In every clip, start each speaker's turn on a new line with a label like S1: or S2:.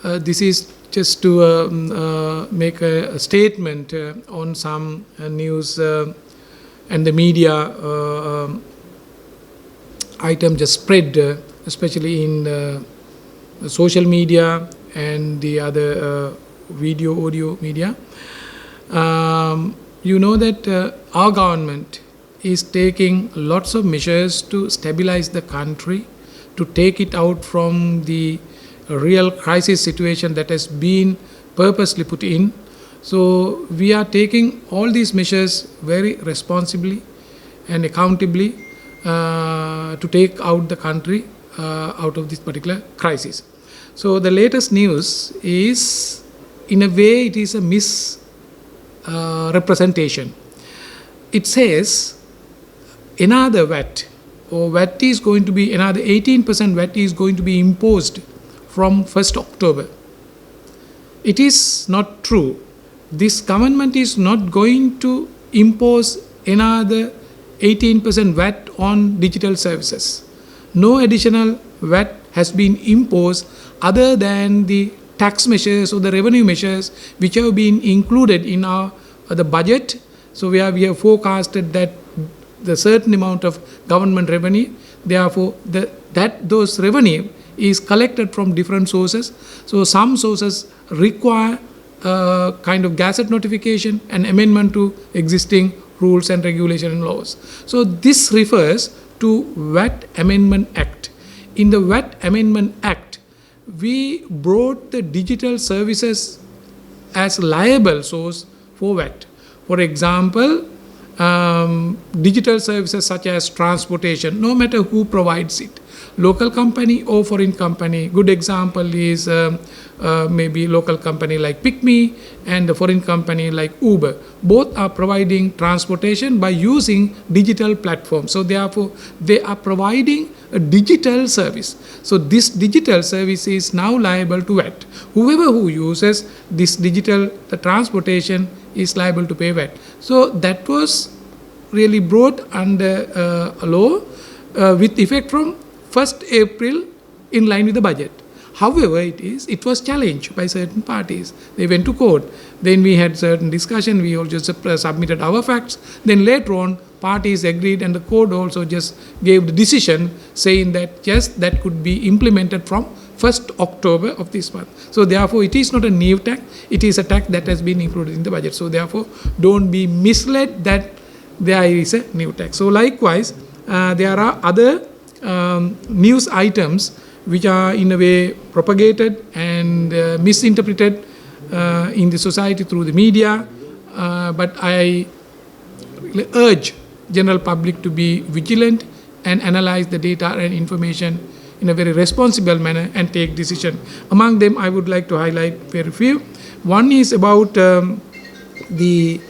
S1: this is just to make a statement on some news and the media item just spread, especially in social media and the other video, audio media. You know that our government is taking lots of measures to stabilize the country, to take it out from the real crisis situation that has been purposely put in. So we are taking all these measures very responsibly and accountably to take out the country out of this particular crisis. So the latest news is, in a way, it is a misrepresentation. It says another VAT, or VAT is going to be another 18% VAT is going to be imposed from 1st October. It is not true. This government is not going to impose another 18% VAT on digital services. No additional VAT has been imposed other than the tax measures or the revenue measures which have been included in the budget. So we have forecasted that the certain amount of government revenue, therefore those revenue is collected from different sources. So some sources require kind of gazette notification and amendment to existing rules and regulation and laws. So this refers to VAT Amendment Act. In the VAT Amendment Act, we brought the digital services as liable source for VAT. For example, digital services such as transportation, no matter who provides it, local company or foreign company. Good example is maybe local company like PickMe and the foreign company like Uber. Both are providing transportation by using digital platforms. So therefore, they are providing a digital service. So this digital service is now liable to VAT. Whoever who uses this digital transportation is liable to pay VAT. So that was really brought under a law with effect from 1st April in line with the budget. However, it was challenged by certain parties. They went to court. Then we had certain discussion. We all just submitted our facts. Then later on, parties agreed, and the court also just gave the decision saying that yes, that could be implemented from 1st October of this month. So therefore, it is not a new tax. It is a tax that has been included in the budget. So therefore, don't be misled that there is a new tax. So likewise, there are other news items which are in a way propagated and misinterpreted in the society through the media. But I urge general public to be vigilant and analyze the data and information in a very responsible manner and take decision. Among them, I would like to highlight very few. One is about the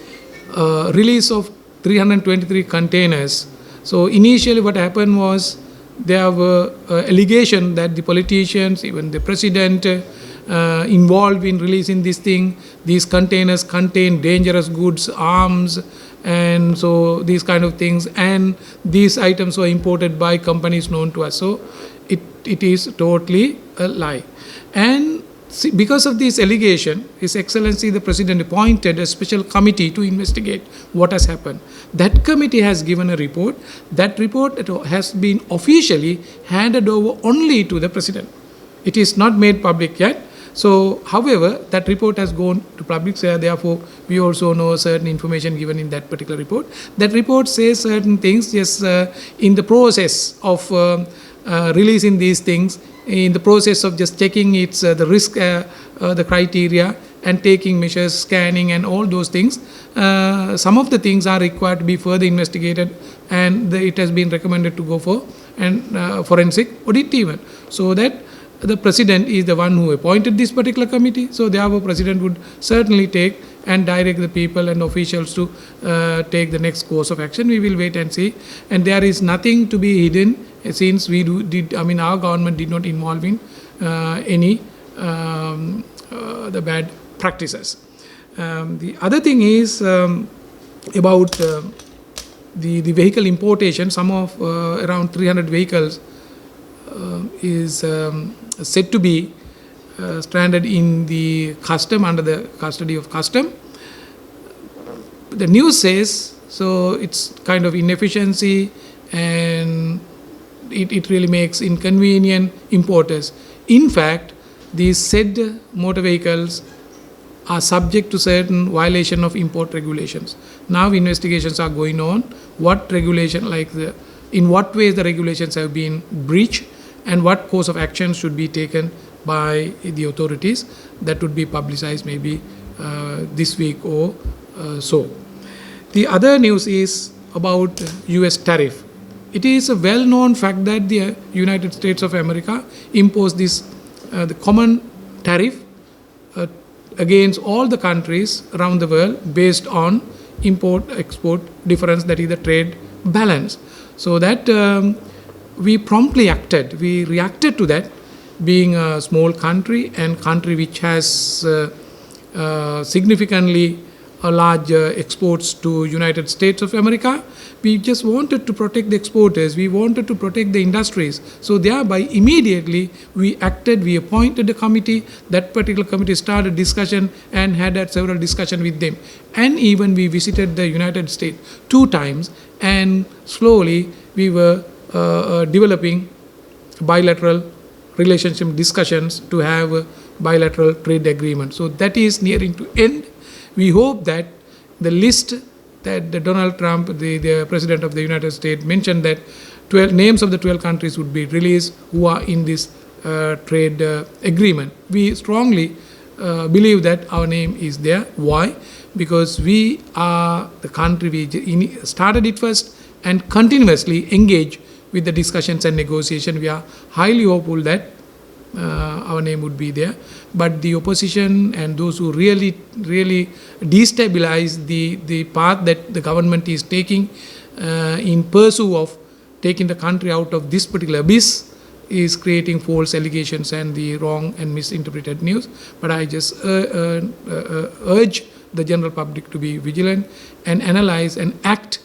S1: release of 323 containers. So initially what happened was there were allegations that the politicians, even the president, involved in releasing this thing. These containers contain dangerous goods, arms, and so these kind of things. And these items were imported by companies known to us. So it is totally a lie. And because of this allegation, His Excellency the President appointed a special committee to investigate what has happened. That committee has given a report. That report has been officially handed over only to the President. It is not made public yet. So, however, that report has gone to public, so therefore, we also know certain information given in that particular report. That report says certain things, yes, in the process of releasing these things, in the process of just checking its the risk, the criteria, and taking measures, scanning, and all those things. Some of the things are required to be further investigated, and it has been recommended to go for forensic audit even, so that the President is the one who appointed this particular committee. So therefore, President would certainly take and direct the people and officials to take the next course of action. We will wait and see. And there is nothing to be hidden, since our government did not involve in any the bad practices. The other thing is about the vehicle importation. Some of around 300 vehicles is said to be stranded in the custom, under the custody of custom. The news says, so it's kind of inefficiency, and it really makes inconvenient importers. In fact, these said motor vehicles are subject to certain violation of import regulations. Now investigations are going on. What regulation, in what ways the regulations have been breached, and what course of action should be taken by the authorities. That would be publicized maybe this week or so. The other news is about US tariff. It is a well-known fact that the United States of America imposed this the common tariff against all the countries around the world based on import-export difference, that is the trade balance. So that we promptly acted, we reacted to that, being a small country and country which has significantly large exports to United States of America. We just wanted to protect the exporters, we wanted to protect the industries. So thereby immediately we acted, we appointed a committee. That particular committee started discussion and had several discussions with them. And even we visited the United States 2 times, and slowly we were developing bilateral relationship discussions to have a bilateral trade agreement. So that is nearing to end. We hope that the list that Donald Trump, the President of the United States, mentioned, that 12 names of the 12 countries would be released who are in this trade agreement. We strongly believe that our name is there. Why? Because we are the country, we started it first and continuously engage with the discussions and negotiation. We are highly hopeful that our name would be there. But the opposition and those who really destabilize the path that the government is taking in pursuit of taking the country out of this particular abyss is creating false allegations and the wrong and misinterpreted news. But I just urge the general public to be vigilant and analyze and act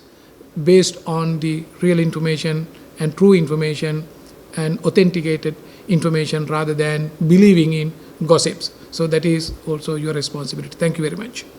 S1: based on the real information and true information and authenticated information, rather than believing in gossips. So that is also your responsibility. Thank you very much.